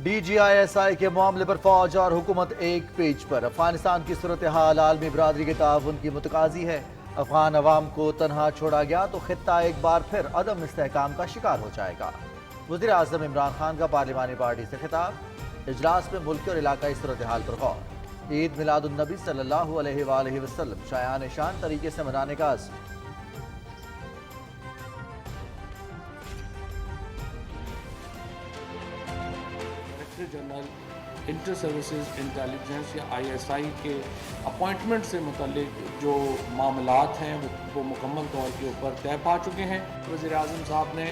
D G I S I کے معاملے پر فوج اور حکومت ایک پیج پر۔ افغانستان کی صورتحال عالمی برادری کے تعاون کی متقاضی ہے۔ افغان عوام کو تنہا چھوڑا گیا تو خطہ ایک بار پھر عدم استحکام کا شکار ہو جائے گا۔ وزیر اعظم عمران خان کا پارلیمانی پارٹی سے خطاب۔ اجلاس میں ملکی اور علاقائی صورتحال پر غور۔ عید میلاد النبی صلی اللہ علیہ وآلہ وسلم شایان شان طریقے سے منانے کا عزم۔ جنرل انٹر سروسز انٹیلیجنس یا آئی ایس آئی کے اپوائنٹمنٹ سے متعلق جو معاملات ہیں وہ مکمل طور کے اوپر طے پا چکے ہیں۔ وزیر اعظم صاحب نے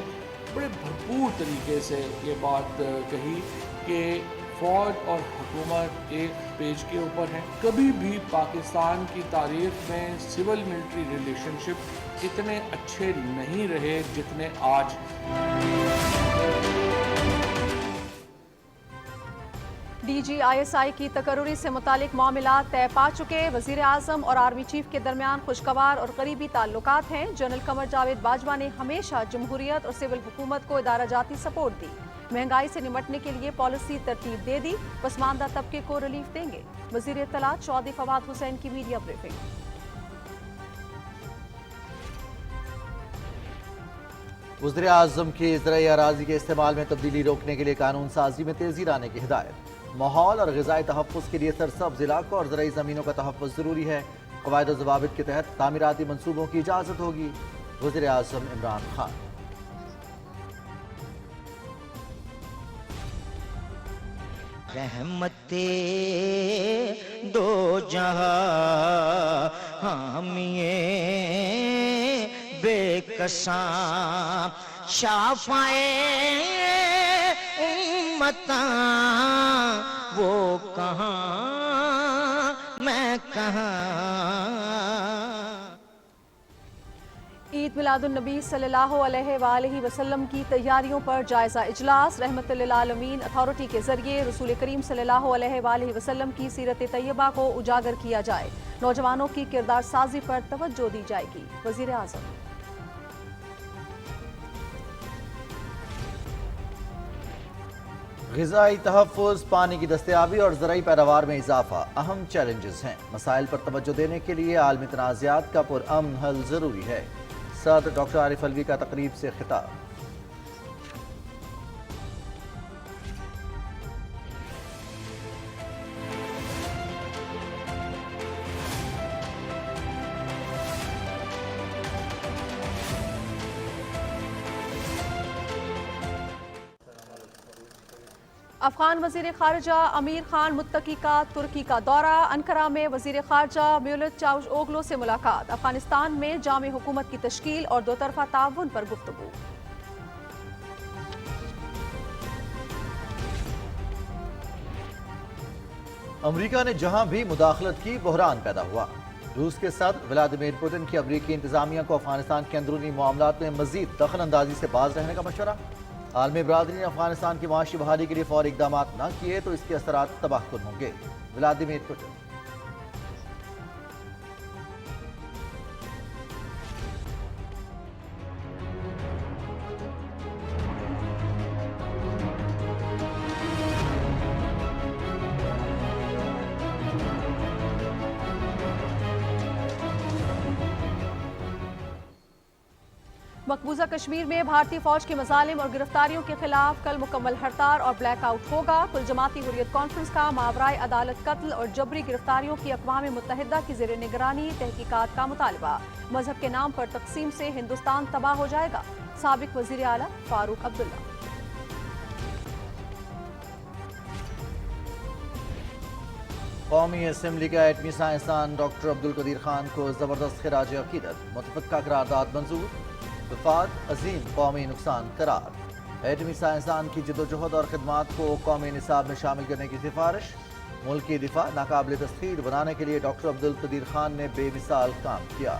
بڑے بھرپور طریقے سے یہ بات کہی کہ فوج اور حکومت ایک پیج کے اوپر ہیں۔ کبھی بھی پاکستان کی تاریخ میں سول ملٹری ریلیشن شپ اتنے اچھے نہیں رہے جتنے آج۔ D G I S I کی تقرری سے متعلق معاملات طے پا چکے۔ وزیر اعظم اور آرمی چیف کے درمیان خوشگوار اور قریبی تعلقات ہیں۔ جنرل قمر جاوید باجوہ نے ہمیشہ جمہوریت اور سول حکومت کو ادارہ جاتی سپورٹ دی۔ مہنگائی سے نمٹنے کے لیے پالیسی ترتیب دے دی۔ پسماندہ طبقے کو ریلیف دیں گے۔ وزیر اطلاعات چودھری فواد حسین کی میڈیا بریفنگ۔ وزیر اعظم کی زرعی اراضی کے استعمال میں تبدیلی روکنے کے لیے قانون سازی میں تیزی لانے کی ہدایت۔ ماحول اور غذائی تحفظ کے لیے سرسبز علاقوں اور زرعی زمینوں کا تحفظ ضروری ہے۔ قواعد و ضوابط کے تحت تعمیراتی منصوبوں کی اجازت ہوگی۔ وزیر اعظم عمران خان۔ رحمت دو جہاں حامیے بے کساں شافعے امتاں وہ کہاں میں کہاں۔ عید میلاد النبی صلی اللہ علیہ وآلہ وسلم کی تیاریوں پر جائزہ اجلاس۔ رحمت للعالمین اتھارٹی کے ذریعے رسول کریم صلی اللہ علیہ وآلہ وسلم کی سیرت طیبہ کو اجاگر کیا جائے۔ نوجوانوں کی کردار سازی پر توجہ دی جائے گی۔ وزیر اعظم۔ غذائی تحفظ، پانی کی دستیابی اور زرعی پیداوار میں اضافہ اہم چیلنجز ہیں۔ مسائل پر توجہ دینے کے لیے عالمی تنازعات کا پرامن حل ضروری ہے۔ صدر ڈاکٹر عارف علوی کا تقریب سے خطاب۔ افغان وزیر خارجہ امیر خان متقی کا ترکی کا دورہ۔ انقرہ میں وزیر خارجہ میولت چاوش اوگلو سے ملاقات۔ افغانستان میں جامع حکومت کی تشکیل اور دو طرفہ تعاون پر گفتگو۔ امریکہ نے جہاں بھی مداخلت کی بحران پیدا ہوا۔ روس کے صدر ولادیمیر پوٹن کی امریکی انتظامیہ کو افغانستان کے اندرونی معاملات میں مزید دخل اندازی سے باز رہنے کا مشورہ۔ عالمی برادری نے افغانستان کی معاشی بحالی کے لیے فوری اقدامات نہ کیے تو اس کے اثرات تباہ کن ہوں گے۔ Vladimir Putin. مقبوضہ کشمیر میں بھارتی فوج کے مظالم اور گرفتاریوں کے خلاف کل مکمل ہڑتال اور بلیک آؤٹ ہوگا۔ کل جماعتی حریت کانفرنس کا ماورائے عدالت قتل اور جبری گرفتاریوں کی اقوام متحدہ کی زیر نگرانی تحقیقات کا مطالبہ۔ مذہب کے نام پر تقسیم سے ہندوستان تباہ ہو جائے گا۔ سابق وزیر اعلیٰ فاروق عبداللہ۔ قومی اسمبلی کا ایٹمی سائنسدان ڈاکٹر عبدالقدیر خان کو زبردست خراج عقیدت۔ متفقہ قرارداد منظور۔ وفات عظیم قومی نقصان قرار۔ ایٹمی سائنسدان کی جدوجہد اور خدمات کو قومی نصاب میں شامل کرنے کی سفارش۔ ملکی دفاع ناقابل تسخیر بنانے کے لیے ڈاکٹر عبدالقدیر خان نے بے مثال کام کیا۔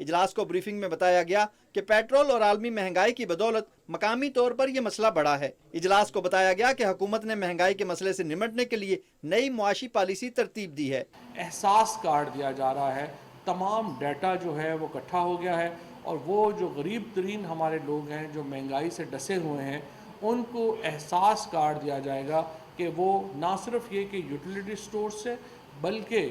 اجلاس کو بریفنگ میں بتایا گیا کہ پیٹرول اور عالمی مہنگائی کی بدولت مقامی طور پر یہ مسئلہ بڑا ہے۔ اجلاس کو بتایا گیا کہ حکومت نے مہنگائی کے مسئلے سے نمٹنے کے لیے نئی معاشی پالیسی ترتیب دی ہے۔ احساس کارڈ دیا جا رہا ہے، تمام ڈیٹا جو ہے وہ اکٹھا ہو گیا ہے، اور وہ جو غریب ترین ہمارے لوگ ہیں جو مہنگائی سے ڈسے ہوئے ہیں ان کو احساس کارڈ دیا جائے گا کہ وہ نہ صرف یہ کہ یوٹیلیٹی سٹور سے بلکہ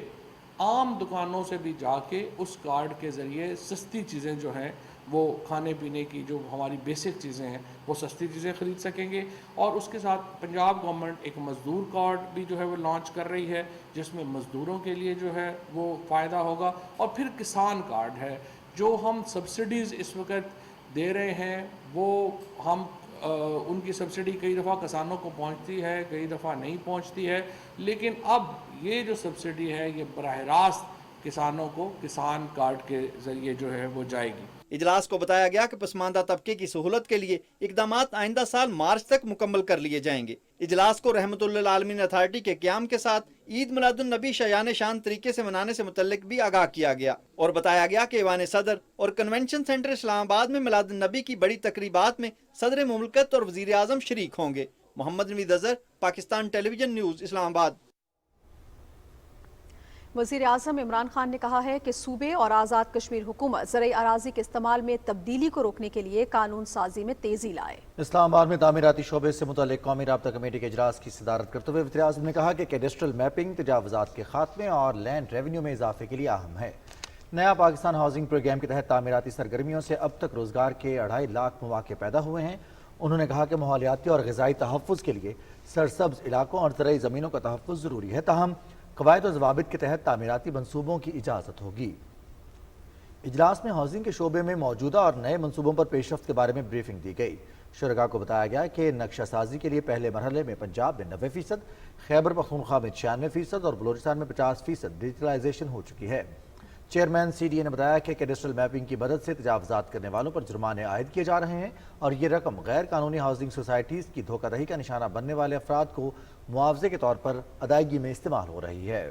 عام دکانوں سے بھی جا کے اس کارڈ کے ذریعے سستی چیزیں جو ہیں وہ کھانے پینے کی جو ہماری بیسک چیزیں ہیں وہ سستی چیزیں خرید سکیں گے۔ اور اس کے ساتھ پنجاب گورنمنٹ ایک مزدور کارڈ بھی جو ہے وہ لانچ کر رہی ہے جس میں مزدوروں کے لیے جو ہے وہ فائدہ ہوگا، اور پھر کسان کارڈ ہے جو ہم سبسڈیز اس وقت دے رہے ہیں، وہ ہم ان کی سبسڈی کئی دفعہ کسانوں کو پہنچتی ہے، کئی دفعہ نہیں پہنچتی ہے، لیکن اب یہ جو سبسڈی ہے یہ براہ راست کسانوں کو کسان کارڈ کے ذریعے جو ہے وہ جائے گی۔ اجلاس کو بتایا گیا کہ پسماندہ طبقے کی سہولت کے لیے اقدامات آئندہ سال مارچ تک مکمل کر لیے جائیں گے۔ اجلاس کو رحمت اللہ عالمین اتھارٹی کے قیام کے ساتھ عید میلاد النبی شایان شان طریقے سے منانے سے متعلق بھی آگاہ کیا گیا، اور بتایا گیا کہ ایوان صدر اور کنونشن سینٹر اسلام آباد میں میلاد النبی کی بڑی تقریبات میں صدر مملکت اور وزیر اعظم شریک ہوں گے۔ محمد نوید Azhar, Pakistan television news, اسلام آباد۔ وزیر اعظم عمران خان نے کہا ہے کہ صوبے اور آزاد کشمیر حکومت زرعی اراضی کے استعمال میں تبدیلی کو روکنے کے لیے قانون سازی میں تیزی لائے۔ اسلام آباد میں تعمیراتی شعبے سے متعلق قومی رابطہ کمیٹی کے اجلاس کی صدارت کرتے ہوئے وزیر اعظم نے کہا کہ کیڈسٹرل میپنگ تجاوزات کے خاتمے اور لینڈ ریونیو میں اضافے کے لیے اہم ہے۔ نیا پاکستان ہاؤسنگ پروگرام کے تحت تعمیراتی سرگرمیوں سے اب تک روزگار کے 2.5 لاکھ مواقع پیدا ہوئے ہیں۔ انہوں نے کہا کہ ماحولیاتی اور غذائی تحفظ کے لیے سرسبز علاقوں اور زرعی زمینوں کا تحفظ ضروری ہے، تاہم قواعد و ضوابط کے تحت تعمیراتی منصوبوں کی اجازت ہوگی۔ اجلاس میں ہاؤسنگ کے شعبے میں موجودہ اور نئے منصوبوں پر پیش رفت کے بارے میں بریفنگ دی گئی۔ شرکاء کو بتایا گیا کہ نقشہ سازی کے لیے پہلے مرحلے میں پنجاب میں 90%، خیبر پختونخوا میں 96% اور بلوچستان میں 50% ڈیجیٹلائزیشن ہو چکی ہے۔ چیئرمین سی ڈی اے نے بتایا کہ کیڈسٹرل میپنگ کی مدد سے تجاوزات کرنے والوں پر جرمانے عائد کیے جا رہے ہیں، اور یہ رقم غیر قانونی ہاؤسنگ سوسائٹیز کی دھوکہ دہی کا نشانہ بننے والے افراد کو معاوضے کے طور پر ادائیگی میں استعمال ہو رہی ہے۔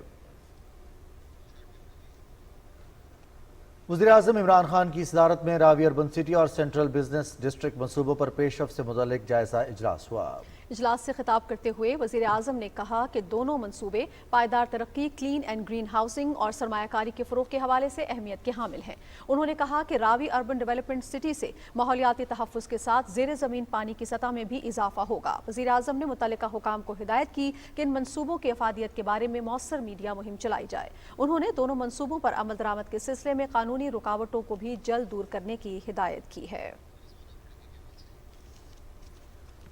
وزیر اعظم عمران خان کی صدارت میں راوی اربن سٹی اور سینٹرل بزنس ڈسٹرکٹ منصوبوں پر پیش رفت سے متعلق جائزہ اجلاس ہوا۔ اجلاس سے خطاب کرتے ہوئے وزیر اعظم نے کہا کہ دونوں منصوبے پائیدار ترقی، کلین اینڈ گرین ہاؤسنگ اور سرمایہ کاری کے فروغ کے حوالے سے اہمیت کے حامل ہیں۔ انہوں نے کہا کہ راوی اربن ڈیولپمنٹ سٹی سے ماحولیاتی تحفظ کے ساتھ زیر زمین پانی کی سطح میں بھی اضافہ ہوگا۔ وزیر اعظم نے متعلقہ حکام کو ہدایت کی کہ ان منصوبوں کی افادیت کے بارے میں مؤثر میڈیا مہم چلائی جائے۔ انہوں نے دونوں منصوبوں پر عمل درآمد کے سلسلے میں قانونی رکاوٹوں کو بھی جلد دور کرنے کی ہدایت کی ہے۔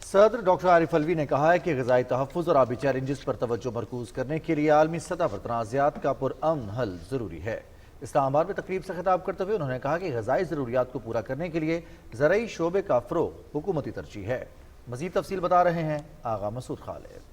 صدر ڈاکٹر عارف الوی نے کہا ہے کہ غذائی تحفظ اور آبی چیلنجز پر توجہ مرکوز کرنے کے لیے عالمی سطح پر تنازعات کا پرامن حل ضروری ہے۔ اسلام آباد میں تقریب سے خطاب کرتے ہوئے انہوں نے کہا کہ غذائی ضروریات کو پورا کرنے کے لیے زرعی شعبے کا فروغ حکومتی ترجیح ہے۔ مزید تفصیل بتا رہے ہیں آغا مسعود خالد۔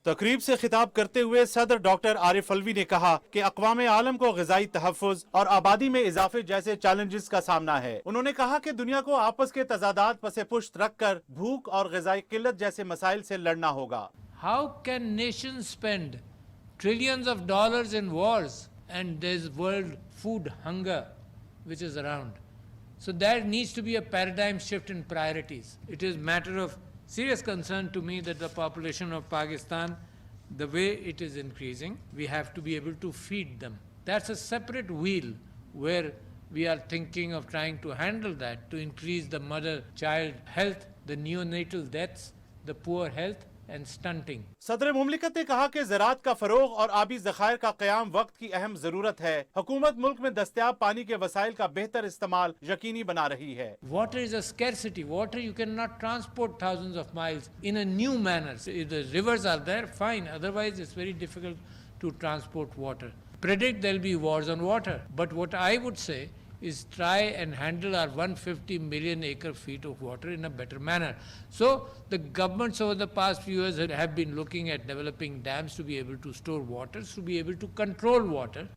تقریب سے خطاب کرتے ہوئے صدر ڈاکٹر عارف الوی نے کہا کہ اقوام عالم کو غذائی تحفظ اور آبادی میں اضافے جیسے چیلنجز کا سامنا ہے۔ انہوں نے کہا کہ دنیا کو آپس کے تضادات پس پشت رکھ کر بھوک اور غذائی قلت جیسے مسائل سے لڑنا ہوگا۔ How can nations spend trillions of dollars in wars and there's world food hunger which is around? So there needs to be a paradigm shift in priorities. It is matter of serious concern to me that the population of Pakistan, the way it is increasing, we have to be able to feed them. That's a separate wheel where we are thinking of trying to handle that, to increase the mother-child health, the neonatal deaths, the poor health and stunting. صدر مملکت نے کہا کہ زراعت کا فروغ اور آبی ذخائر کا قیام وقت کی اہم ضرورت ہے۔ حکومت ملک میں دستیاب پانی کے وسائل کا بہتر استعمال یقینی بنا رہی ہے۔ Water is a scarcity. Water you cannot transport thousands of miles in a new manner. So if the rivers are there, fine. Otherwise it's very difficult to transport water. Predict there'll be wars on water. But what I would say is try and handle our 150 million acre feet of water in a better manner. So the governments over the past few years have been looking at developing dams to be able to store water, to be able to control water.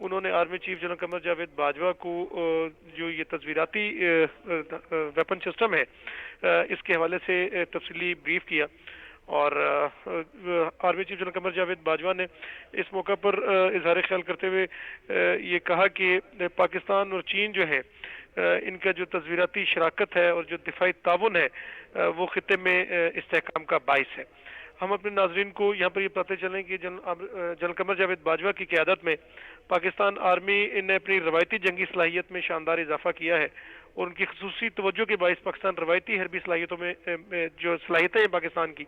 انہوں نے army chief general Qamar Javed Bajwa کو جو یہ تصویراتی weapon system ہے اس کے حوالے سے تفصیلی بریف کیا، اور army chief general Qamar Javed Bajwa نے اس موقع پر اظہار خیال کرتے ہوئے یہ کہا کہ پاکستان اور چین جو ہے ان کا جو تصویراتی شراکت ہے اور جو دفاعی تعاون ہے وہ خطے میں استحکام کا باعث ہے۔ ہم اپنے ناظرین کو یہاں پر یہ پتہ چلیں کہ جنرل قمر جاوید باجوہ کی قیادت میں پاکستان آرمی نے اپنی روایتی جنگی صلاحیت میں شاندار اضافہ کیا ہے، اور ان کی خصوصی توجہ کے باعث پاکستان روایتی حربی صلاحیتوں میں جو صلاحیتیں ہیں پاکستان کی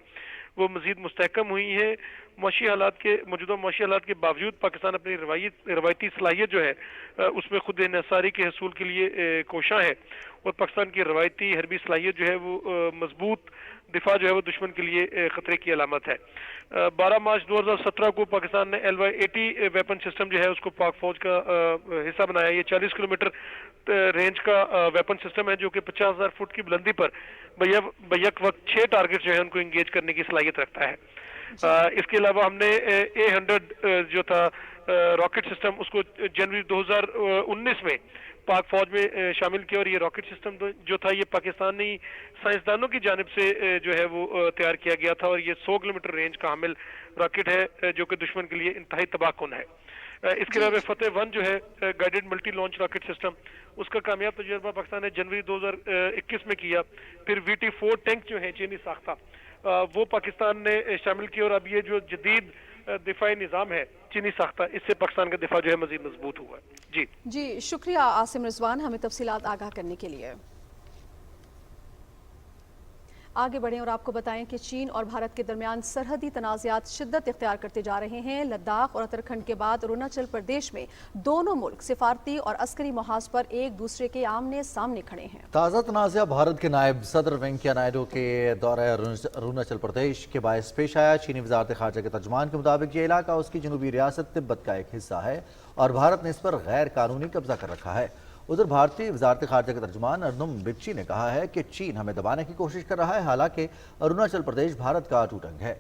وہ مزید مستحکم ہوئی ہیں۔ موجودہ معاشی حالات کے باوجود پاکستان اپنی روایتی صلاحیت جو ہے اس میں خود انحصاری کے حصول کے لیے کوشاں ہے، اور پاکستان کی روایتی حربی صلاحیت جو ہے وہ مضبوط دفاع جو ہے وہ دشمن کے لیے خطرے کی علامت ہے۔ 12 مارچ 2017 کو پاکستان نے LY-80 ویپن سسٹم جو ہے اس کو پاک فوج کا حصہ بنایا۔ یہ 40 کلومیٹر رینج کا ویپن سسٹم ہے جو کہ 50,000 فٹ کی بلندی پر بیک وقت 6 ٹارگٹ جو ہے ان کو انگیج کرنے کی صلاحیت رکھتا ہے۔ اس کے علاوہ ہم نے A100 جو تھا راکٹ سسٹم اس کو جنوری 2019 میں پاک فوج میں شامل کیا، اور یہ راکٹ سسٹم جو تھا یہ پاکستانی سائنسدانوں کی جانب سے جو ہے وہ تیار کیا گیا تھا، اور یہ 100 کلومیٹر رینج کا حامل راکٹ ہے جو کہ دشمن کے لیے انتہائی تباہ کن ہے۔ اس کے علاوہ فتح 1 جو ہے guided multi launch rocket system, اس کا کامیاب تجربہ پاکستان نے جنوری 2021 میں کیا۔ پھر VT-4 ٹینک جو ہیں چینی ساختہ وہ پاکستان نے شامل کیا، اور اب یہ جو جدید دفاعی نظام ہے چینی ساختہ اس سے پاکستان کا دفاع جو ہے مزید مضبوط ہوا ہے۔ جی شکریہ عاصم رضوان ہمیں تفصیلات آگاہ کرنے کے لیے۔ آگے بڑھیں اور آپ کو بتائیں کہ چین اور بھارت کے درمیان سرحدی تنازعات شدت اختیار کرتے جا رہے ہیں۔ لداخ اور اتراکھنڈ کے بعد اروناچل پردیش میں دونوں ملک سفارتی اور عسکری محاذ پر ایک دوسرے کے آمنے سامنے کھڑے ہیں۔ تازہ تنازع بھارت کے نائب صدر وینکیا نائیڈو کے دورہ اروناچل پردیش کے باعث پیش آیا۔ چینی وزارت خارجہ کے ترجمان کے مطابق یہ علاقہ اس کی جنوبی ریاست تبت کا ایک حصہ ہے اور بھارت نے اس پر غیر قانونی قبضہ کر رکھا ہے۔ ادھر بھارتی وزارت خارجہ کے ترجمان ارنم بگچی نے کہا ہے کہ چین ہمیں دبانے کی کوشش کر رہا ہے، حالانکہ اروناچل پردیش بھارت کا اٹوٹ انگ ہے۔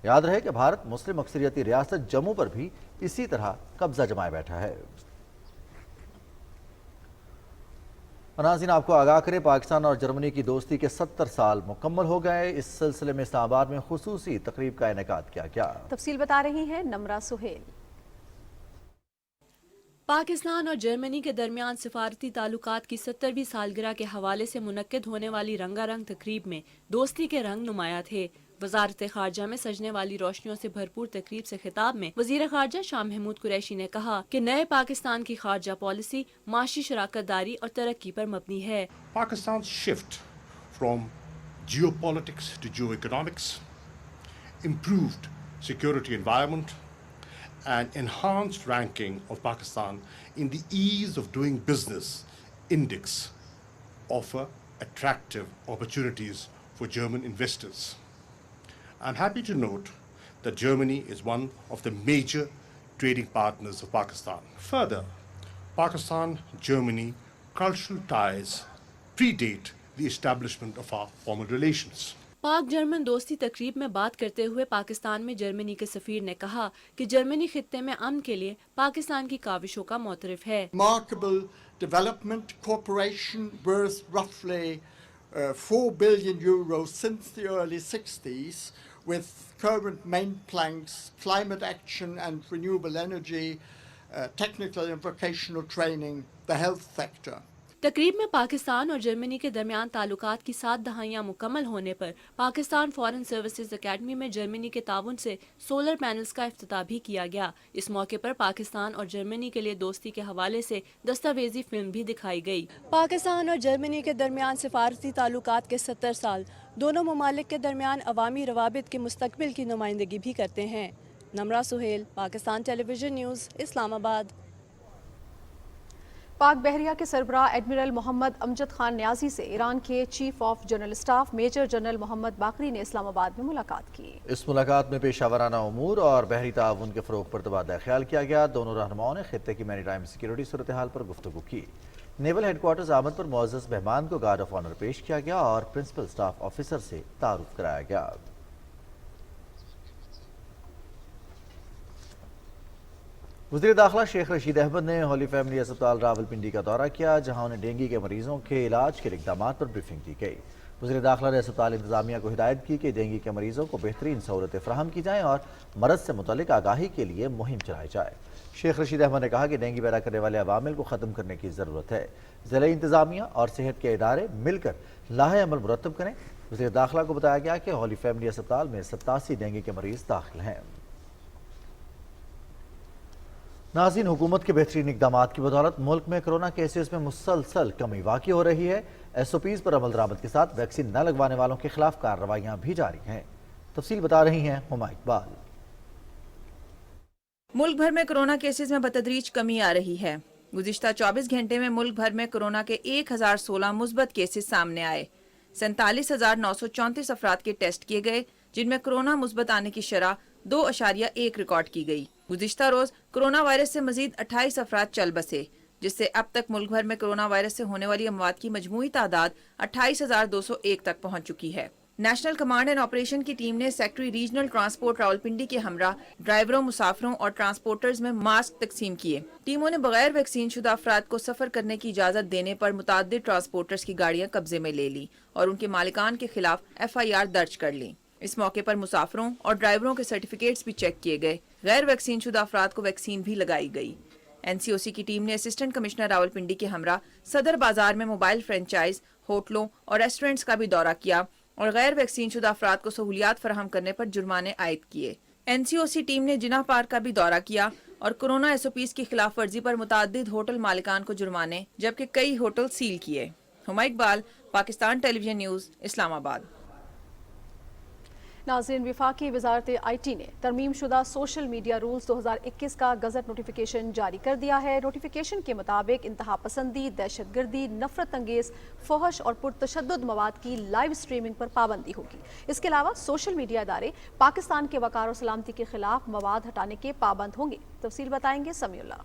یاد رہے کہ بھارت مسلم اکثریتی ریاست جموں پر بھی اسی طرح قبضہ جمائے بیٹھا ہے۔ ناظرین آپ کو آگاہ کریں، پاکستان اور جرمنی کی دوستی کے 70 سال مکمل ہو گئے۔ اس سلسلے میں اسلام آباد میں خصوصی تقریب کا انعقاد کیا گیا۔ تفصیل بتا رہی ہیں نمرہ سہیل۔ پاکستان اور جرمنی کے درمیان سفارتی تعلقات کی 70ویں سالگرہ کے حوالے سے منعقد ہونے والی رنگا رنگ تقریب میں دوستی کے رنگ نمایاں تھے۔ وزارت خارجہ میں سجنے والی روشنیوں سے بھرپور تقریب سے خطاب میں وزیر خارجہ شاہ محمود قریشی نے کہا کہ نئے پاکستان کی خارجہ پالیسی معاشی شراکت داری اور ترقی پر مبنی ہے۔ Pakistan shift from geopolitics to geoeconomics, improved security environment and enhanced ranking of Pakistan in the ease of doing business index offer attractive opportunities for German investors. I'm happy to note that Germany is one of the major trading partners of Pakistan. Further, Pakistan-Germany cultural ties predate the establishment of our formal relations. پاک German دوستی تقریب میں بات کرتے ہوئے پاکستان میں جرمنی کے سفیر نے کہا کہ جرمنی خطے میں امن کے لیے پاکستان کی کاوشوں کا معترف ہے۔ Remarkable development cooperation worth roughly 4 billion euros since the early 60s with current main planks, climate action and renewable energy, technical and vocational training, the health sector. تقریب میں پاکستان اور جرمنی کے درمیان تعلقات کی 7 دہائیاں مکمل ہونے پر پاکستان فارن سروسز اکیڈمی میں جرمنی کے تعاون سے سولر پینلز کا افتتاح بھی کیا گیا۔ اس موقع پر پاکستان اور جرمنی کے لیے دوستی کے حوالے سے دستاویزی فلم بھی دکھائی گئی۔ پاکستان اور جرمنی کے درمیان سفارتی تعلقات کے 70 سال دونوں ممالک کے درمیان عوامی روابط کے مستقبل کی نمائندگی بھی کرتے ہیں۔ نمرہ Sohail, Pakistan television news, اسلام آباد۔ پاک بحریہ کے سربراہ ایڈمرل محمد امجد خان نیازی سے ایران کے chief of general staff major general Mohammad Bagheri نے اسلام آباد میں ملاقات کی۔ اس ملاقات میں پیشہ ورانہ امور اور بحری تعاون کے فروغ پر تبادلہ خیال کیا گیا۔ دونوں رہنماؤں نے خطے کی میری ٹائم سیکیورٹی صورتحال پر گفتگو کی۔ نیول ہیڈ کوارٹرز آمد پر معزز مہمان کو گارڈ آف آنر پیش کیا گیا اور پرنسپل اسٹاف آفیسر سے تعارف کرایا گیا۔ وزیر داخلہ شیخ رشید احمد نے ہولی فیملی اسپتال راولپنڈی کا دورہ کیا، جہاں انہیں ڈینگی کے مریضوں کے علاج کے اقدامات پر بریفنگ دی گئی۔ وزیر داخلہ نے اسپتال انتظامیہ کو ہدایت کی کہ ڈینگی کے مریضوں کو بہترین سہولتیں فراہم کی جائیں اور مرض سے متعلق آگاہی کے لیے مہم چلائی جائے۔ شیخ رشید احمد نے کہا کہ ڈینگی پیدا کرنے والے عوامل کو ختم کرنے کی ضرورت ہے، ضلعی انتظامیہ اور صحت کے ادارے مل کر لاہے عمل مرتب کریں۔ وزیر داخلہ کو بتایا گیا کہ ہولی فیملی اسپتال میں 87 ڈینگی کے مریض داخل ہیں۔ ناظرین، حکومت کے بہترین اقدامات کی بدولت ملک میں کرونا کیسز میں مسلسل کمی واقع ہو رہی ہے۔ ایس او پیز پر عمل درآمد کے ساتھ ویکسین نہ لگوانے والوں کے خلاف کارروائیاں بھی جاری ہیں۔ تفصیل بتا رہی ہیں ہما اقبال۔ ملک بھر میں کرونا کیسز میں بتدریج کمی آ رہی ہے۔ گزشتہ 24 گھنٹے میں ملک بھر میں کرونا کے 1016 مثبت کیسز سامنے آئے۔ 47,934 افراد کے ٹیسٹ کیے گئے، جن میں کرونا مثبت آنے کی شرح 2.1 ریکارڈ کی گئی۔ گزشتہ روز کرونا وائرس سے مزید 28 افراد چل بسے، جس سے اب تک ملک بھر میں کرونا وائرس سے ہونے والی اموات کی مجموعی تعداد 28,201 تک پہنچ چکی ہے۔ نیشنل کمانڈ اینڈ آپریشن کی ٹیم نے سیکٹری ریجنل ٹرانسپورٹ راولپنڈی کے ہمراہ ڈرائیوروں، مسافروں اور ٹرانسپورٹرز میں ماسک تقسیم کیے۔ ٹیموں نے بغیر ویکسین شدہ افراد کو سفر کرنے کی اجازت دینے پر متعدد ٹرانسپورٹرز کی گاڑیاں قبضے میں لے لی اور ان کے مالکان کے خلاف FIR درج کر لی۔ اس موقع پر مسافروں اور ڈرائیوروں کے سرٹیفکیٹس بھی چیک کیے گئے۔ غیر ویکسین شدہ افراد کو ویکسین بھی لگائی گئی۔ NCOC کی ٹیم نے اسسٹنٹ کمشنر راولپنڈی کے ہمراہ صدر بازار میں موبائل فرنچائز، ہوٹلوں اور ریسٹورنٹس کا بھی دورہ کیا اور غیر ویکسین شدہ افراد کو سہولیات فراہم کرنے پر جرمانے عائد کیے۔ NCOC ٹیم نے جناح پارک کا بھی دورہ کیا اور کورونا SOPs کی خلاف ورزی پر متعدد ہوٹل مالکان کو جرمانے جبکہ کئی ہوٹل سیل کیے۔ ہما Iqbal, Pakistan television news, اسلام آباد۔ ناظرین، وفاقی وزارت IT نے ترمیم شدہ سوشل میڈیا رولز 2021 کا گزٹ نوٹیفیکیشن جاری کر دیا ہے۔ نوٹیفیکیشن کے مطابق انتہا پسندی، دہشت گردی، نفرت انگیز، فحش اور پرتشدد مواد کی لائیو سٹریمنگ پر پابندی ہوگی۔ اس کے علاوہ سوشل میڈیا ادارے پاکستان کے وقار و سلامتی کے خلاف مواد ہٹانے کے پابند ہوں گے۔ تفصیل بتائیں گے سمیع اللہ۔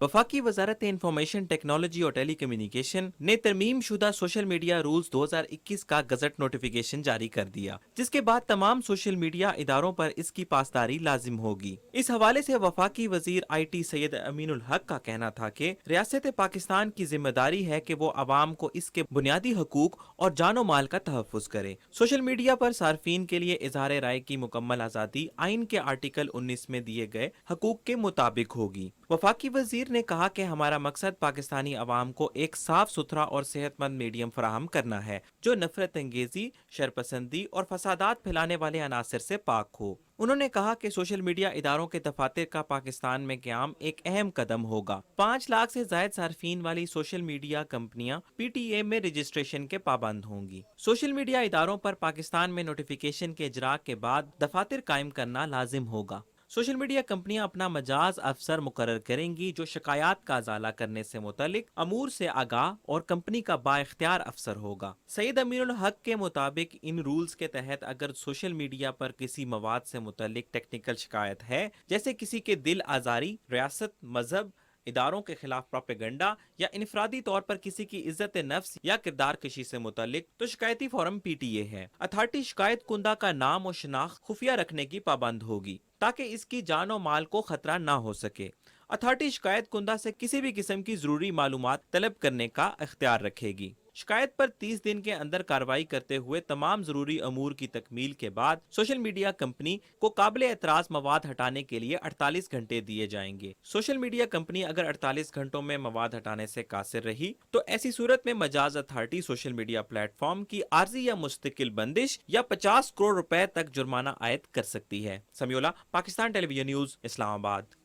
وفاقی وزارت انفارمیشن ٹیکنالوجی اور ٹیلی کمیونیکیشن نے ترمیم شدہ سوشل میڈیا رولز 2021 کا گزٹ نوٹیفیکیشن جاری کر دیا، جس کے بعد تمام سوشل میڈیا اداروں پر اس کی پاسداری لازم ہوگی۔ اس حوالے سے وفاقی وزیر IT سید امین الحق کا کہنا تھا کہ ریاست پاکستان کی ذمہ داری ہے کہ وہ عوام کو اس کے بنیادی حقوق اور جان و مال کا تحفظ کرے۔ سوشل میڈیا پر صارفین کے لیے اظہار رائے کی مکمل آزادی آئین کے آرٹیکل 19 میں دیے گئے حقوق کے مطابق ہوگی۔ وفاقی وزیر نے کہا کہ ہمارا مقصد پاکستانی عوام کو ایک صاف ستھرا اور صحت مند میڈیم فراہم کرنا ہے جو نفرت انگیزی، شرپسندی اور فسادات پھیلانے والے عناصر سے پاک ہو۔ انہوں نے کہا کہ سوشل میڈیا اداروں کے دفاتر کا پاکستان میں قیام ایک اہم قدم ہوگا۔ 5 لاکھ سے زائد صارفین والی سوشل میڈیا کمپنیاں PTA میں رجسٹریشن کے پابند ہوں گی۔ سوشل میڈیا اداروں پر پاکستان میں نوٹیفیکیشن کے اجراء کے بعد دفاتر قائم کرنا لازم ہوگا۔ سوشل میڈیا کمپنیاں اپنا مجاز افسر مقرر کریں گی جو شکایات کا ازالہ کرنے سے متعلق امور سے آگاہ اور کمپنی کا با اختیار افسر ہوگا۔ سید امین الحق کے مطابق ان رولز کے تحت اگر سوشل میڈیا پر کسی مواد سے متعلق ٹیکنیکل شکایت ہے، جیسے کسی کے دل آزاری، ریاست، مذہب، اداروں کے خلاف پروپیگنڈا یا انفرادی طور پر کسی کی عزت نفس یا کردار کشی سے متعلق، تو شکایتی فورم PTA ہے۔ اتھارٹی شکایت کنندہ کا نام و شناخت خفیہ رکھنے کی پابند ہوگی تاکہ اس کی جان و مال کو خطرہ نہ ہو سکے۔ اتھارٹی شکایت کنندہ سے کسی بھی قسم کی ضروری معلومات طلب کرنے کا اختیار رکھے گی۔ شکایت پر 30 دن کے اندر کارروائی کرتے ہوئے تمام ضروری امور کی تکمیل کے بعد سوشل میڈیا کمپنی کو قابل اعتراض مواد ہٹانے کے لیے 48 گھنٹے دیے جائیں گے۔ سوشل میڈیا کمپنی اگر 48 گھنٹوں میں مواد ہٹانے سے قاصر رہی تو ایسی صورت میں مجاز authority social media plate form کی عارضی یا مستقل بندش یا 50 کروڑ روپے تک جرمانہ عائد کر سکتی ہے۔ سمیع اللہ، پاکستان ٹیلی ویژن نیوز، اسلام آباد۔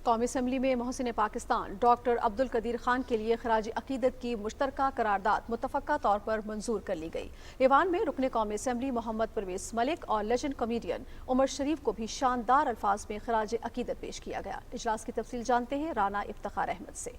قومی اسمبلی میں محسن پاکستان ڈاکٹر عبدالقدیر خان کے لیے خراج عقیدت کی مشترکہ قرارداد متفقہ طور پر منظور کر لی گئی۔ ایوان میں رکن قومی اسمبلی محمد پرویز ملک اور لیجنڈ کامیڈین عمر شریف کو بھی شاندار الفاظ میں خراج عقیدت پیش کیا گیا۔ اجلاس کی تفصیل جانتے ہیں رانا افتخار احمد سے۔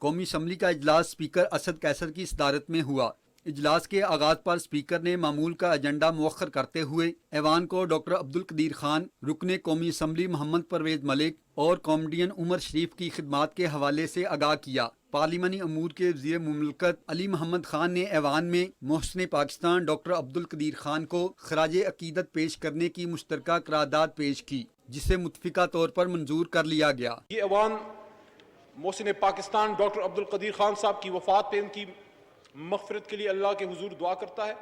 قومی اسمبلی کا اجلاس اسپیکر اسد قیصر کی صدارت میں ہوا۔ اجلاس کے آغاز پر اسپیکر نے معمول کا ایجنڈا مؤخر کرتے ہوئے ایوان کو ڈاکٹر عبدالقدیر خان، رکن قومی اسمبلی محمد پرویز ملک اور کامیڈین عمر شریف کی خدمات کے حوالے سے آگاہ کیا۔ پارلیمانی امور کے وزیر مملکت علی محمد خان نے ایوان میں محسن پاکستان ڈاکٹر عبدالقدیر خان کو خراج عقیدت پیش کرنے کی مشترکہ قرارداد پیش کی، جسے متفقہ طور پر منظور کر لیا گیا۔ یہ ایوان محسن پاکستان ڈاکٹر عبدالقدیر خان صاحب کی وفات پہ ان کی مغفرت کے لیے اللہ کے حضور دعا کرتا ہے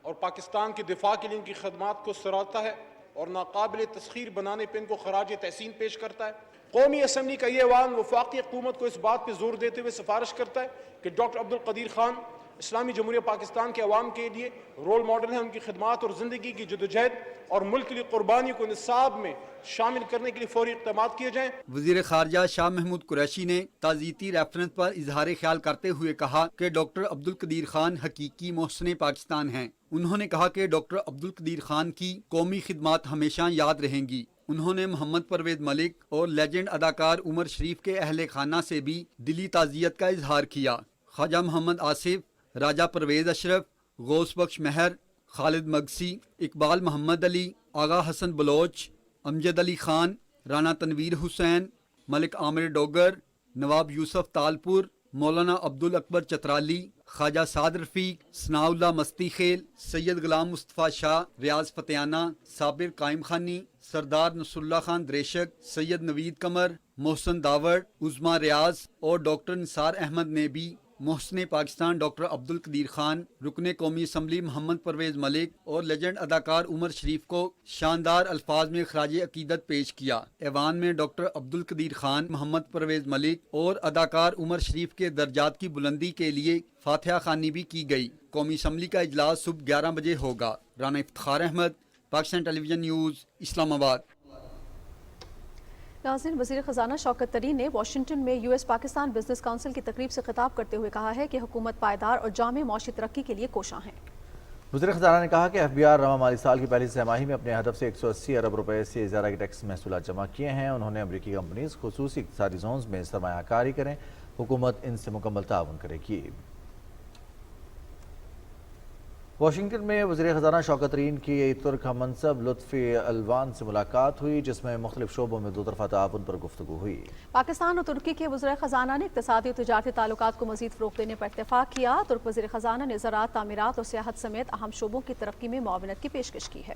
اور پاکستان کے دفاع کے لیے ان کی خدمات کو سراہتا ہے اور ناقابل تسخیر بنانے پہ ان کو خراج تحسین پیش کرتا ہے۔ قومی اسمبلی کا یہ ایوان وفاقی حکومت کو اس بات پہ زور دیتے ہوئے سفارش کرتا ہے کہ ڈاکٹر عبدالقدیر خان اسلامی جمہوریہ پاکستان کے عوام کے لیے رول ماڈل ہیں۔ ان کی خدمات اور زندگی کی جدوجہد اور ملک کے لیے قربانی کو نصاب میں شامل کرنے کے لیے فوری اقدامات کیے جائیں۔ وزیر خارجہ شاہ محمود قریشی نے تعزیتی ریفرنس پر اظہار خیال کرتے ہوئے کہا کہ ڈاکٹر عبدالقدیر خان حقیقی محسن پاکستان ہیں۔ انہوں نے کہا کہ ڈاکٹر عبدالقدیر خان کی قومی خدمات ہمیشہ یاد رہیں گی۔ انہوں نے محمد پرویز ملک اور لیجنڈ اداکار عمر شریف کے اہل خانہ سے بھی دلی تعزیت کا اظہار کیا۔ خواجہ محمد آصف، راجہ پرویز اشرف، غوث بخش مہر، خالد مگسی، اقبال محمد علی، آغا حسن بلوچ، امجد علی خان، رانا تنویر حسین، ملک عامر ڈوگر، نواب یوسف تالپور، مولانا عبدالاکبر چترالی، خواجہ سعد رفیق، ثناء اللہ مستی خیل، سید غلام مصطفیٰ شاہ، ریاض فتیانہ، صابر قائم خانی، سردار نصر اللہ خان دریشک، سید نوید قمر، محسن داوڑ، عظما ریاض اور ڈاکٹر نثار احمد نے بھی محسن پاکستان ڈاکٹر عبدالقدیر خان، رکن قومی اسمبلی محمد پرویز ملک اور لیجنڈ اداکار عمر شریف کو شاندار الفاظ میں خراج عقیدت پیش کیا۔ ایوان میں ڈاکٹر عبدالقدیر خان، محمد پرویز ملک اور اداکار عمر شریف کے درجات کی بلندی کے لیے فاتحہ خوانی بھی کی گئی۔ قومی اسمبلی کا اجلاس صبح 11 بجے ہوگا۔ Rana Iftikhar Ahmad, Pakistan television news, اسلام آباد۔ ناظرین، وزیر خزانہ شوکت طرین نے واشنگٹن میں US پاکستان بزنس کونسل کی تقریب سے خطاب کرتے ہوئے کہا ہے کہ حکومت پائیدار اور جامع معاشی ترقی کے لیے کوشاں ہے۔ وزیر خزانہ نے کہا کہ FBR رواں مالی سال کی پہلی سہ ماہی میں اپنے ہدف سے 180 ارب روپے سے زیادہ کے ٹیکس محصولات جمع کیے ہیں۔ انہوں نے امریکی کمپنیز خصوصی اقتصادی زونز میں سرمایہ کاری کریں، حکومت ان سے مکمل تعاون کرے گی۔ واشنگٹن میں وزیر خزانہ شوکت طرین کی ترک ہم منصب لطفی الوان سے ملاقات ہوئی، جس میں مختلف شعبوں میں دو طرفہ تعاون پر گفتگو ہوئی۔ پاکستان اور ترکی کے وزراء خزانہ نے اقتصادی اور تجارتی تعلقات کو مزید فروغ دینے پر اتفاق کیا۔ ترک وزیر خزانہ نے زراعت، تعمیرات اور سیاحت سمیت اہم شعبوں کی ترقی میں معاونت کی پیشکش کی ہے۔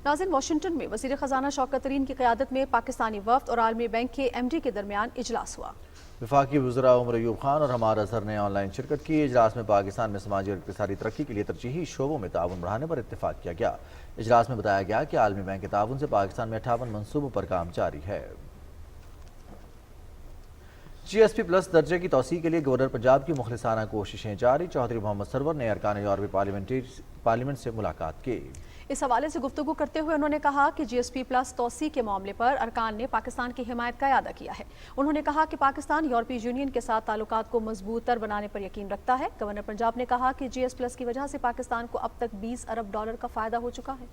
ناظرین، واشنگٹن میں وزیر خزانہ شوکت طرین کی قیادت میں پاکستانی وفد اور عالمی بینک کے MD کے درمیان اجلاس ہوا۔ وفاقی وزراء عمر ایوب خان اور حماد اظہر نے آن لائن شرکت کی۔ اجلاس میں پاکستان میں سماجی اور اقتصادی ترقی کے لیے ترجیحی شعبوں میں تعاون بڑھانے پر اتفاق کیا گیا۔ اجلاس میں بتایا گیا کہ عالمی بینک کے تعاون سے پاکستان میں 58 منصوبوں پر کام جاری ہے۔ GSP پلس درجے کی توسیع کے لیے گورنر پنجاب کی مخلصانہ کوششیں جاری۔ چودھری محمد سرور نے ارکان یورپی پارلیمنٹ سے ملاقات کی۔ اس حوالے سے گفتگو کرتے ہوئے انہوں نے کہا کہ GSP پلس توسیع کے معاملے پر ارکان نے پاکستان کی حمایت کا اعادہ کیا ہے۔ انہوں نے کہا کہ پاکستان یورپی یونین کے ساتھ تعلقات کو مضبوط تر بنانے پر یقین رکھتا ہے۔ گورنر پنجاب نے کہا کہ GS پلس کی وجہ سے پاکستان کو اب تک 20 ارب ڈالر کا فائدہ ہو چکا ہے۔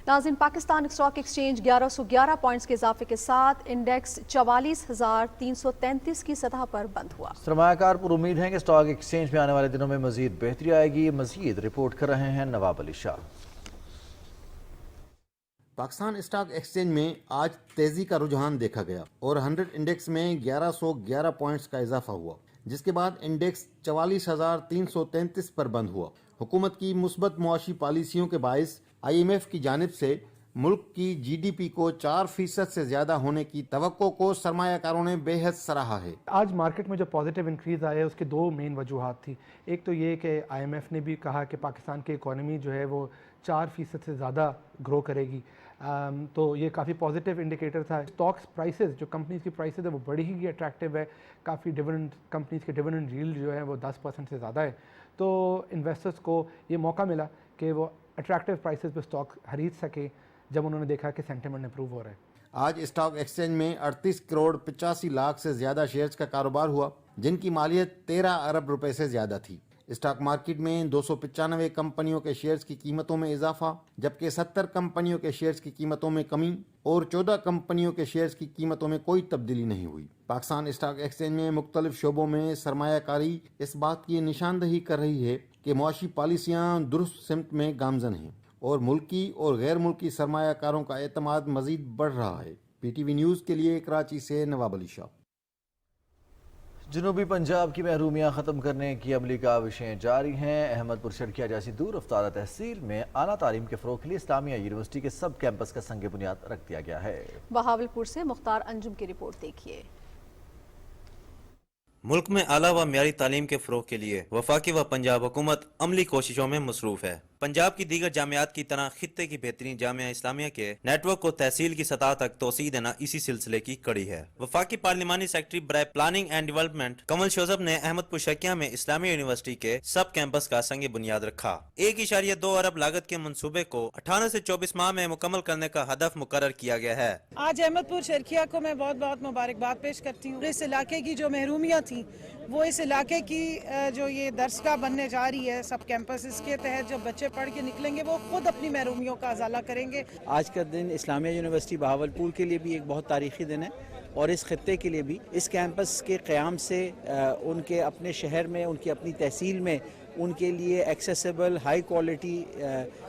ناظرین، پاکستان اسٹاک ایکسچینج 1111 پوائنٹس کے اضافے کے ساتھ انڈیکس 44,333 کی سطح پر بند ہوا۔ سرمایہ کار پر امید ہیں کہ اسٹاک ایکسچینج میں آنے والے دنوں میں مزید بہتری آئے گی۔ مزید رپورٹ کر رہے ہیں نواب علی شاہ۔ پاکستان اسٹاک ایکسچینج میں آج تیزی کا رجحان دیکھا گیا اور 100 انڈیکس میں 1111 پوائنٹس کا اضافہ ہوا، جس کے بعد انڈیکس 44,333 پر بند ہوا۔ حکومت کی مثبت معاشی پالیسیوں کے باعث IMF کی جانب سے ملک کی GDP کو 4% سے زیادہ ہونے کی توقع کو سرمایہ کاروں نے بے حد سراہا ہے۔ آج مارکیٹ میں جو پازیٹیو انکریز آئے اس کے دو مین وجوہات تھی۔ ایک تو یہ کہ IMF نے بھی کہا کہ پاکستان کی اکانومی جو ہے وہ 4% سے زیادہ گرو کرے گی، تو یہ کافی پازیٹیو انڈیکیٹر تھا۔ اسٹاکس پرائسز، جو کمپنیز کی پرائسز ہے وہ بڑی ہی اٹریکٹیو ہے۔ کافی ڈیویڈنڈ کمپنیز کے ڈیویڈنڈ ییلڈ جو ہے وہ 10% سے زیادہ ہے، تو انویسٹرز کو یہ موقع ملا کہ وہ اٹریکٹیو پرائسز پہ اسٹاک خرید سکے جب انہوں نے دیکھا کہ سینٹیمنٹ امپروو ہو رہا ہے۔ آج اسٹاک ایکسچینج میں 38 کروڑ 85 لاکھ سے زیادہ شیئرز کا کاروبار ہوا، جن کی مالیت 13 ارب روپے سے زیادہ تھی۔ اسٹاک مارکیٹ میں 295 کمپنیوں کے شیئرز کی قیمتوں میں اضافہ، جبکہ 70 کمپنیوں کے شیئرز کی قیمتوں میں کمی اور 14 کمپنیوں کے شیئرز کی قیمتوں میں کوئی تبدیلی نہیں ہوئی۔ پاکستان اسٹاک ایکسچینج میں مختلف شعبوں میں سرمایہ کاری اس بات کی نشاندہی کر رہی ہے کہ معاشی پالیسیاں درست سمت میں گامزن ہیں اور ملکی اور غیر ملکی سرمایہ کاروں کا اعتماد مزید بڑھ رہا ہے۔ پی ٹی وی نیوز کے لیے کراچی سے نواب علی شاہ۔ جنوبی پنجاب کی محرومیاں ختم کرنے کی عملی کاوشیں جاری ہیں۔ احمد پور شرکیہ جیسی دور افتادہ تحصیل میں اعلیٰ تعلیم کے فروغ کے لیے اسلامیہ یونیورسٹی کے سب کیمپس کا سنگ بنیاد رکھ دیا گیا ہے۔ بہاولپور سے مختار انجم کی رپورٹ دیکھیے۔ ملک میں اعلیٰ و معیاری تعلیم کے فروغ کے لیے وفاقی و پنجاب حکومت عملی کوششوں میں مصروف ہے۔ پنجاب کی دیگر جامعات کی طرح خطے کی بہترین جامعہ اسلامیہ کے نیٹ ورک کو تحصیل کی سطح تک توسیع دینا اسی سلسلے کی کڑی ہے۔ وفاقی پارلیمانی سیکرٹری برائے پلاننگ اینڈ ڈیولپمنٹ کمل شوزب نے احمد پور شرکیہ میں اسلامیہ یونیورسٹی کے سب کیمپس کا سنگ بنیاد رکھا۔ 1.2 ارب لاگت کے منصوبے کو 18 سے 24 ماہ میں مکمل کرنے کا ہدف مقرر کیا گیا ہے۔ آج احمد پور شرکیہ کو میں بہت بہت مبارکباد پیش کرتی ہوں۔ اس علاقے کی جو محرومیاں تھیں وہ اس علاقے کی جو یہ درسگاہ بننے جا رہی ہے سب کیمپس، اس کے تحت جو بچے پڑھ کے نکلیں گے وہ خود اپنی محرومیوں کا ازالہ کریں گے۔ آج کا دن اسلامیہ یونیورسٹی بہاولپور کے لیے بھی ایک بہت تاریخی دن ہے اور اس خطے کے لیے بھی۔ اس کیمپس کے قیام سے ان کے اپنے شہر میں، ان کی اپنی تحصیل میں ان کے لیے accessible high quality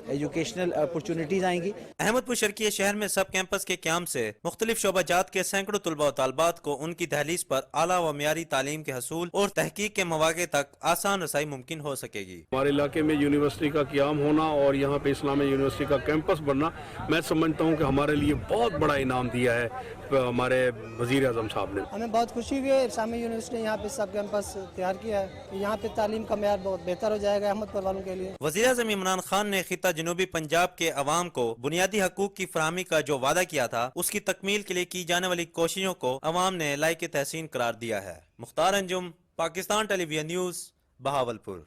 educational opportunities آئیں گی۔ احمد پور شرکیہ شہر میں سب کیمپس کے قیام سے مختلف شعبہ جات کے سینکڑوں طلباء و طالبات کو ان کی دہلیز پر اعلیٰ و معیاری تعلیم کے حصول اور تحقیق کے مواقع تک آسان رسائی ممکن ہو سکے گی۔ ہمارے علاقے میں یونیورسٹی کا قیام ہونا اور یہاں پہ اسلامیہ یونیورسٹی کا کیمپس بننا، میں سمجھتا ہوں کہ ہمارے لیے بہت بڑا انعام دیا ہے ہمارے وزیر اعظم صاحب نے۔ ہمیں بہت خوشی ہوئی ہے اسلامیہ یونیورسٹی نے یہاں پہ سب کیمپس تیار کیا ہے۔ یہاں پہ تعلیم کا معیار بہت بہتر ہو جائے گا احمد پور والوں کے لیے۔ وزیر اعظم عمران خان نے خطہ جنوبی پنجاب کے عوام کو بنیادی حقوق کی فراہمی کا جو وعدہ کیا تھا، اس کی تکمیل کے لیے کی جانے والی کوششوں کو عوام نے لائق تحسین قرار دیا ہے۔ Mukhtar Anjum, Pakistan television news, Bahawalpur.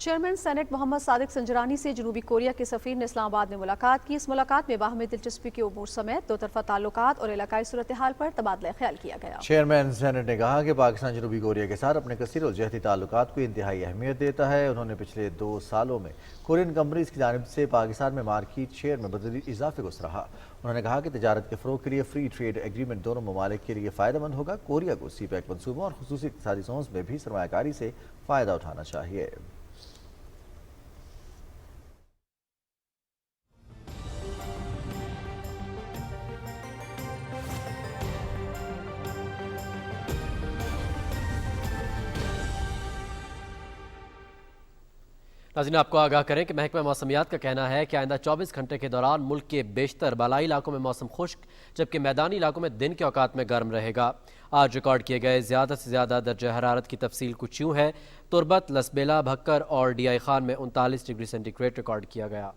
Chairman senate Muhammad Sadiq Sanjrani سے جنوبی کوریا کے سفیر نے اسلام آباد میں ملاقات کی۔ اس ملاقات میں باہمی دلچسپی کے امور سمیت دو طرفہ تعلقات اور علاقائی صورتحال پر تبادلہ خیال کیا گیا۔ چیئرمین سینٹ نے کہا کہ پاکستان جنوبی کوریا کے ساتھ اپنے کثیر الجہتی تعلقات کو انتہائی اہمیت دیتا ہے۔ انہوں نے پچھلے 2 سالوں میں کورین کمپنیز کی جانب سے پاکستان میں مارکیٹ شیئر میں بدترین اضافے کو سراہا۔ انہوں نے کہا کہ تجارت کے فروغ کے لیے فری ٹریڈ ایگریمنٹ دونوں ممالک کے لیے فائدہ مند ہوگا۔ کوریا کو سی پیک منصوبوں اور خصوصی اقتصادی زونز میں بھی سرمایہ کاری سے فائدہ اٹھانا چاہیے۔ ناظرین، آپ کو آگاہ کریں کہ محکمہ موسمیات کا کہنا ہے کہ آئندہ 24 گھنٹے کے دوران ملک کے بیشتر بالائی علاقوں میں موسم خشک جبکہ میدانی علاقوں میں دن کے اوقات میں گرم رہے گا۔ آج ریکارڈ کیے گئے زیادہ سے زیادہ درجہ حرارت کی تفصیل کچھ یوں ہے۔ تربت، لسبیلا، بھکر اور ڈی آئی خان میں 39 ڈگری سینٹی گریڈ ریکارڈ کیا گیا۔